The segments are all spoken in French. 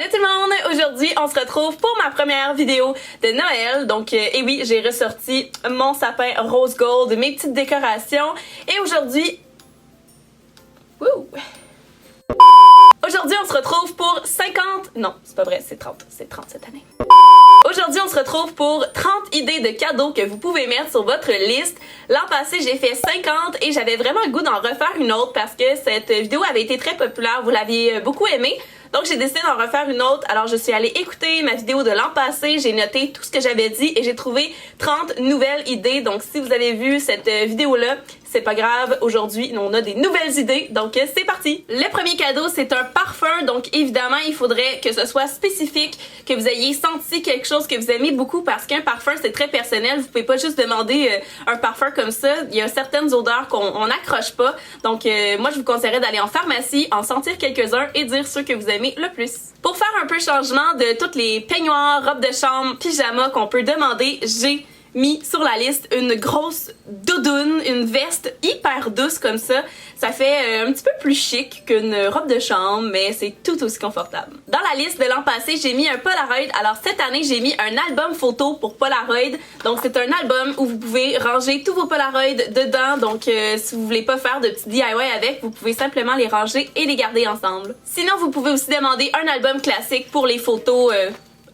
Allô tout le monde! Aujourd'hui, on se retrouve pour ma première vidéo de Noël. Donc, et oui, j'ai ressorti mon sapin rose gold, mes petites décorations. Et aujourd'hui... Wouh! Aujourd'hui, on se retrouve pour 50... Non, c'est pas vrai, c'est 30. C'est 30 cette année. Aujourd'hui, on se retrouve pour 30 idées de cadeaux que vous pouvez mettre sur votre liste. L'an passé, j'ai fait 50 et j'avais vraiment le goût d'en refaire une autre parce que cette vidéo avait été très populaire. Vous l'aviez beaucoup aimée. Donc, j'ai décidé d'en refaire une autre. Alors, je suis allée écouter ma vidéo de l'an passé. J'ai noté tout ce que j'avais dit et j'ai trouvé 30 nouvelles idées. Donc, si vous avez vu cette vidéo-là, c'est pas grave. Aujourd'hui, on a des nouvelles idées. Donc, c'est parti! Le premier cadeau, c'est un parfum. Donc, évidemment, il faudrait que ce soit spécifique, que vous ayez senti quelque chose que vous aimez beaucoup parce qu'un parfum, c'est très personnel. Vous pouvez pas juste demander un parfum comme ça. Il y a certaines odeurs qu'on n'accroche pas. Donc, moi, je vous conseillerais d'aller en pharmacie, en sentir quelques-uns et dire ceux que vous aimez le plus. Pour faire un peu changement de toutes les peignoirs, robes de chambre, pyjamas qu'on peut demander, j'ai mis sur la liste une grosse doudoune, une veste hyper douce comme ça. Ça fait un petit peu plus chic qu'une robe de chambre, mais c'est tout aussi confortable. Dans la liste de l'an passé, j'ai mis un Polaroid. Alors cette année, j'ai mis un album photo pour Polaroid. Donc c'est un album où vous pouvez ranger tous vos Polaroids dedans. Donc si vous voulez pas faire de petits DIY avec, vous pouvez simplement les ranger et les garder ensemble. Sinon, vous pouvez aussi demander un album classique pour les photos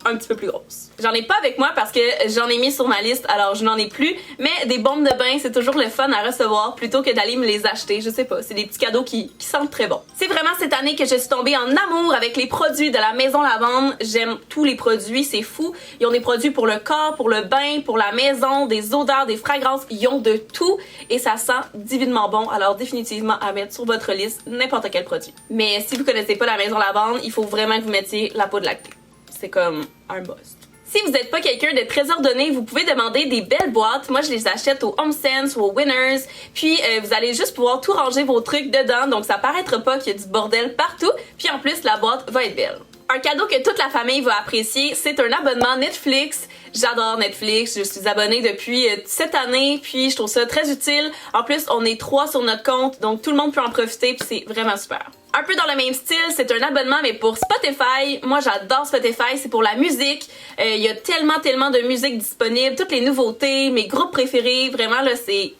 un petit peu plus grosse. J'en ai pas avec moi parce que j'en ai mis sur ma liste, alors je n'en ai plus, mais des bombes de bain, c'est toujours le fun à recevoir plutôt que d'aller me les acheter, je sais pas, c'est des petits cadeaux qui sentent très bon. C'est vraiment cette année que je suis tombée en amour avec les produits de la Maison Lavande. J'aime tous les produits, c'est fou. Ils ont des produits pour le corps, pour le bain, pour la maison, des odeurs, des fragrances, ils ont de tout et ça sent divinement bon, alors définitivement à mettre sur votre liste n'importe quel produit. Mais si vous connaissez pas la Maison Lavande, il faut vraiment que vous mettiez la poudre lactée. C'est comme un must. Si vous n'êtes pas quelqu'un de très ordonné, vous pouvez demander des belles boîtes. Moi, je les achète au HomeSense ou au Winners. Puis, vous allez juste pouvoir tout ranger vos trucs dedans. Donc, ça paraîtra pas qu'il y a du bordel partout. Puis, en plus, la boîte va être belle. Un cadeau que toute la famille va apprécier, c'est un abonnement Netflix. J'adore Netflix, je suis abonnée depuis cette année, puis je trouve ça très utile. En plus, on est 3 sur notre compte, donc tout le monde peut en profiter, puis c'est vraiment super. Un peu dans le même style, c'est un abonnement, mais pour Spotify. Moi, j'adore Spotify, c'est pour la musique. Il y a tellement de musique disponible, toutes les nouveautés, mes groupes préférés, vraiment là, c'est...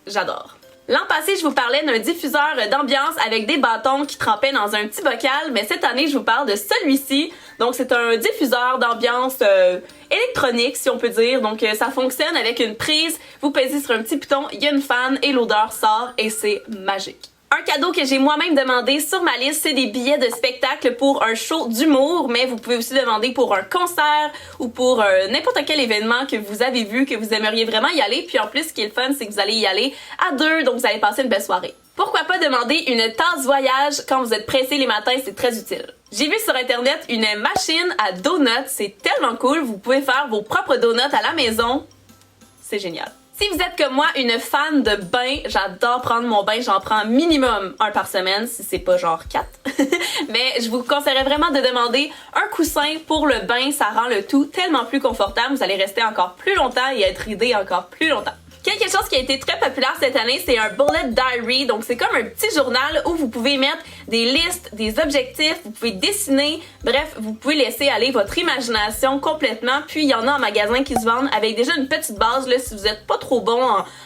J'adore. L'an passé, je vous parlais d'un diffuseur d'ambiance avec des bâtons qui trempaient dans un petit bocal, mais cette année, je vous parle de celui-ci. Donc, c'est un diffuseur d'ambiance électronique, si on peut dire. Donc, ça fonctionne avec une prise. Vous pèsez sur un petit bouton, il y a une fan et l'odeur sort et c'est magique. Un cadeau que j'ai moi-même demandé sur ma liste, c'est des billets de spectacle pour un show d'humour, mais vous pouvez aussi demander pour un concert ou pour n'importe quel événement que vous avez vu, que vous aimeriez vraiment y aller. Puis en plus, ce qui est le fun, c'est que vous allez y aller à deux, donc vous allez passer une belle soirée. Pourquoi pas demander une tasse voyage quand vous êtes pressé les matins, c'est très utile. J'ai vu sur internet une machine à donuts, c'est tellement cool, vous pouvez faire vos propres donuts à la maison, c'est génial. Si vous êtes comme moi une fan de bain, j'adore prendre mon bain, j'en prends minimum un par semaine, si c'est pas genre 4. Mais je vous conseillerais vraiment de demander un coussin pour le bain, ça rend le tout tellement plus confortable, vous allez rester encore plus longtemps et être ridé encore plus longtemps. Quelque chose qui a été très populaire cette année, c'est un bullet diary. Donc, c'est comme un petit journal où vous pouvez mettre des listes, des objectifs, vous pouvez dessiner. Bref, vous pouvez laisser aller votre imagination complètement. Puis, il y en a en magasin qui se vendent avec déjà une petite base là, si vous n'êtes pas trop bon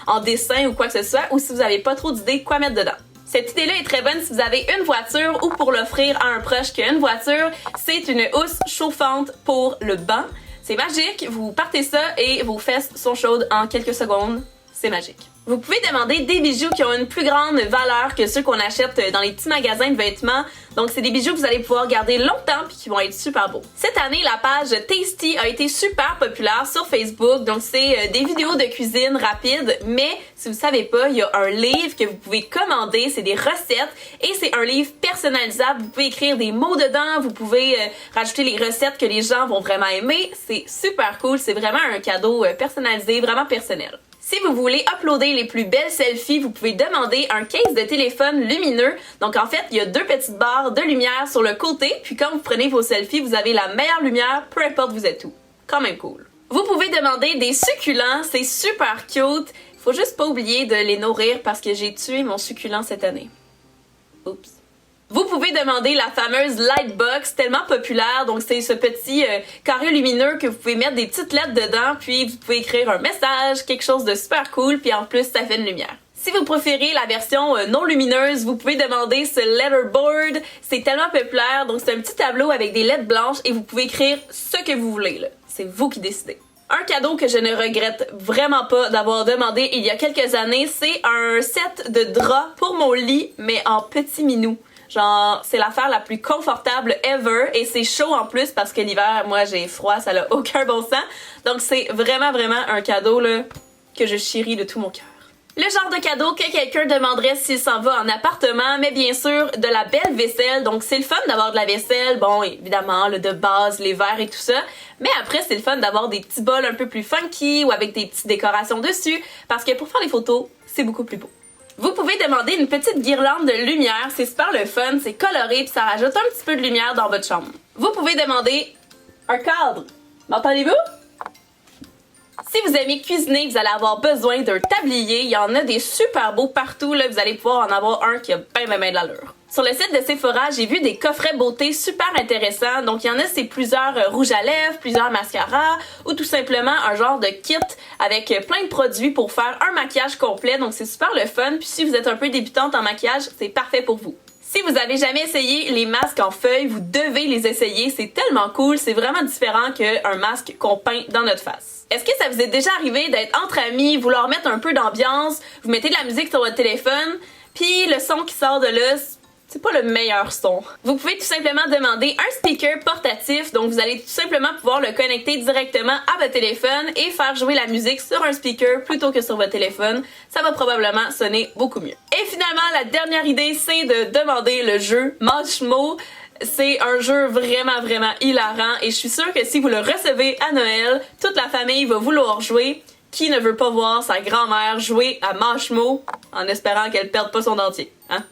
en dessin ou quoi que ce soit, ou si vous n'avez pas trop d'idées quoi mettre dedans. Cette idée-là est très bonne si vous avez une voiture ou pour l'offrir à un proche qui a une voiture. C'est une housse chauffante pour le banc. C'est magique, vous partez ça et vos fesses sont chaudes en quelques secondes. C'est magique. Vous pouvez demander des bijoux qui ont une plus grande valeur que ceux qu'on achète dans les petits magasins de vêtements. Donc, c'est des bijoux que vous allez pouvoir garder longtemps puis qui vont être super beaux. Cette année, la page Tasty a été super populaire sur Facebook. Donc, c'est des vidéos de cuisine rapides. Mais, si vous savez pas, il y a un livre que vous pouvez commander. C'est des recettes et c'est un livre personnalisable. Vous pouvez écrire des mots dedans. Vous pouvez rajouter les recettes que les gens vont vraiment aimer. C'est super cool. C'est vraiment un cadeau personnalisé, vraiment personnel. Si vous voulez uploader les plus belles selfies, vous pouvez demander un case de téléphone lumineux. Donc en fait, il y a deux petites barres de lumière sur le côté, puis quand vous prenez vos selfies, vous avez la meilleure lumière, peu importe vous êtes où. Quand même cool. Vous pouvez demander des succulents, c'est super cute. Faut juste pas oublier de les nourrir parce que j'ai tué mon succulent cette année. Oups. Vous pouvez demander la fameuse Lightbox, tellement populaire. Donc, c'est ce petit carré lumineux que vous pouvez mettre des petites lettres dedans, puis vous pouvez écrire un message, quelque chose de super cool, puis en plus, ça fait une lumière. Si vous préférez la version non lumineuse, vous pouvez demander ce letterboard. C'est tellement populaire, donc c'est un petit tableau avec des lettres blanches et vous pouvez écrire ce que vous voulez, là. C'est vous qui décidez. Un cadeau que je ne regrette vraiment pas d'avoir demandé il y a quelques années, c'est un set de draps pour mon lit, mais en petit minou. Genre, c'est l'affaire la plus confortable ever et c'est chaud en plus parce que l'hiver, moi j'ai froid, ça n'a aucun bon sens. Donc c'est vraiment un cadeau là que je chéris de tout mon cœur. Le genre de cadeau que quelqu'un demanderait s'il s'en va en appartement, mais bien sûr de la belle vaisselle. Donc c'est le fun d'avoir de la vaisselle, bon évidemment le de base, les verres et tout ça. Mais après c'est le fun d'avoir des petits bols un peu plus funky ou avec des petites décorations dessus parce que pour faire les photos, c'est beaucoup plus beau. Vous pouvez demander une petite guirlande de lumière, c'est super le fun, c'est coloré puis ça rajoute un petit peu de lumière dans votre chambre. Vous pouvez demander un cadre. M'entendez-vous? Si vous aimez cuisiner, vous allez avoir besoin d'un tablier. Il y en a des super beaux partout. Là, vous allez pouvoir en avoir un qui a ben de l'allure. Sur le site de Sephora, j'ai vu des coffrets beauté super intéressants. Donc, il y en a, c'est plusieurs rouges à lèvres, plusieurs mascaras ou tout simplement un genre de kit avec plein de produits pour faire un maquillage complet. Donc, c'est super le fun. Puis, si vous êtes un peu débutante en maquillage, c'est parfait pour vous. Si vous avez jamais essayé les masques en feuilles, vous devez les essayer. C'est tellement cool. C'est vraiment différent qu'un masque qu'on peint dans notre face. Est-ce que ça vous est déjà arrivé d'être entre amis, vouloir mettre un peu d'ambiance, vous mettez de la musique sur votre téléphone, puis le son qui sort de là, c'est pas le meilleur son. Vous pouvez tout simplement demander un speaker portatif, donc vous allez tout simplement pouvoir le connecter directement à votre téléphone et faire jouer la musique sur un speaker plutôt que sur votre téléphone. Ça va probablement sonner beaucoup mieux. Et finalement, la dernière idée, c'est de demander le jeu Manchemo. C'est un jeu vraiment hilarant et je suis sûre que si vous le recevez à Noël, toute la famille va vouloir jouer. Qui ne veut pas voir sa grand-mère jouer à Manchemo en espérant qu'elle perde pas son dentier, hein?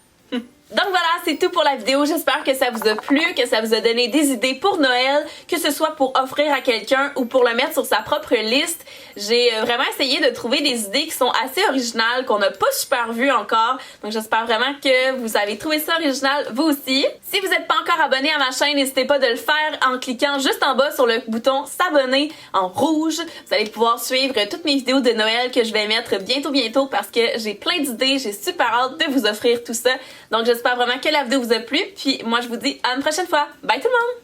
Donc voilà, c'est tout pour la vidéo. J'espère que ça vous a plu, que ça vous a donné des idées pour Noël, que ce soit pour offrir à quelqu'un ou pour le mettre sur sa propre liste. J'ai vraiment essayé de trouver des idées qui sont assez originales, qu'on n'a pas super vues encore. Donc j'espère vraiment que vous avez trouvé ça original vous aussi. Si vous n'êtes pas encore abonné à ma chaîne, n'hésitez pas de le faire en cliquant juste en bas sur le bouton s'abonner en rouge. Vous allez pouvoir suivre toutes mes vidéos de Noël que je vais mettre bientôt parce que j'ai plein d'idées, j'ai super hâte de vous offrir tout ça. Donc j'espère vraiment que la vidéo vous a plu, puis moi je vous dis à une prochaine fois. Bye tout le monde!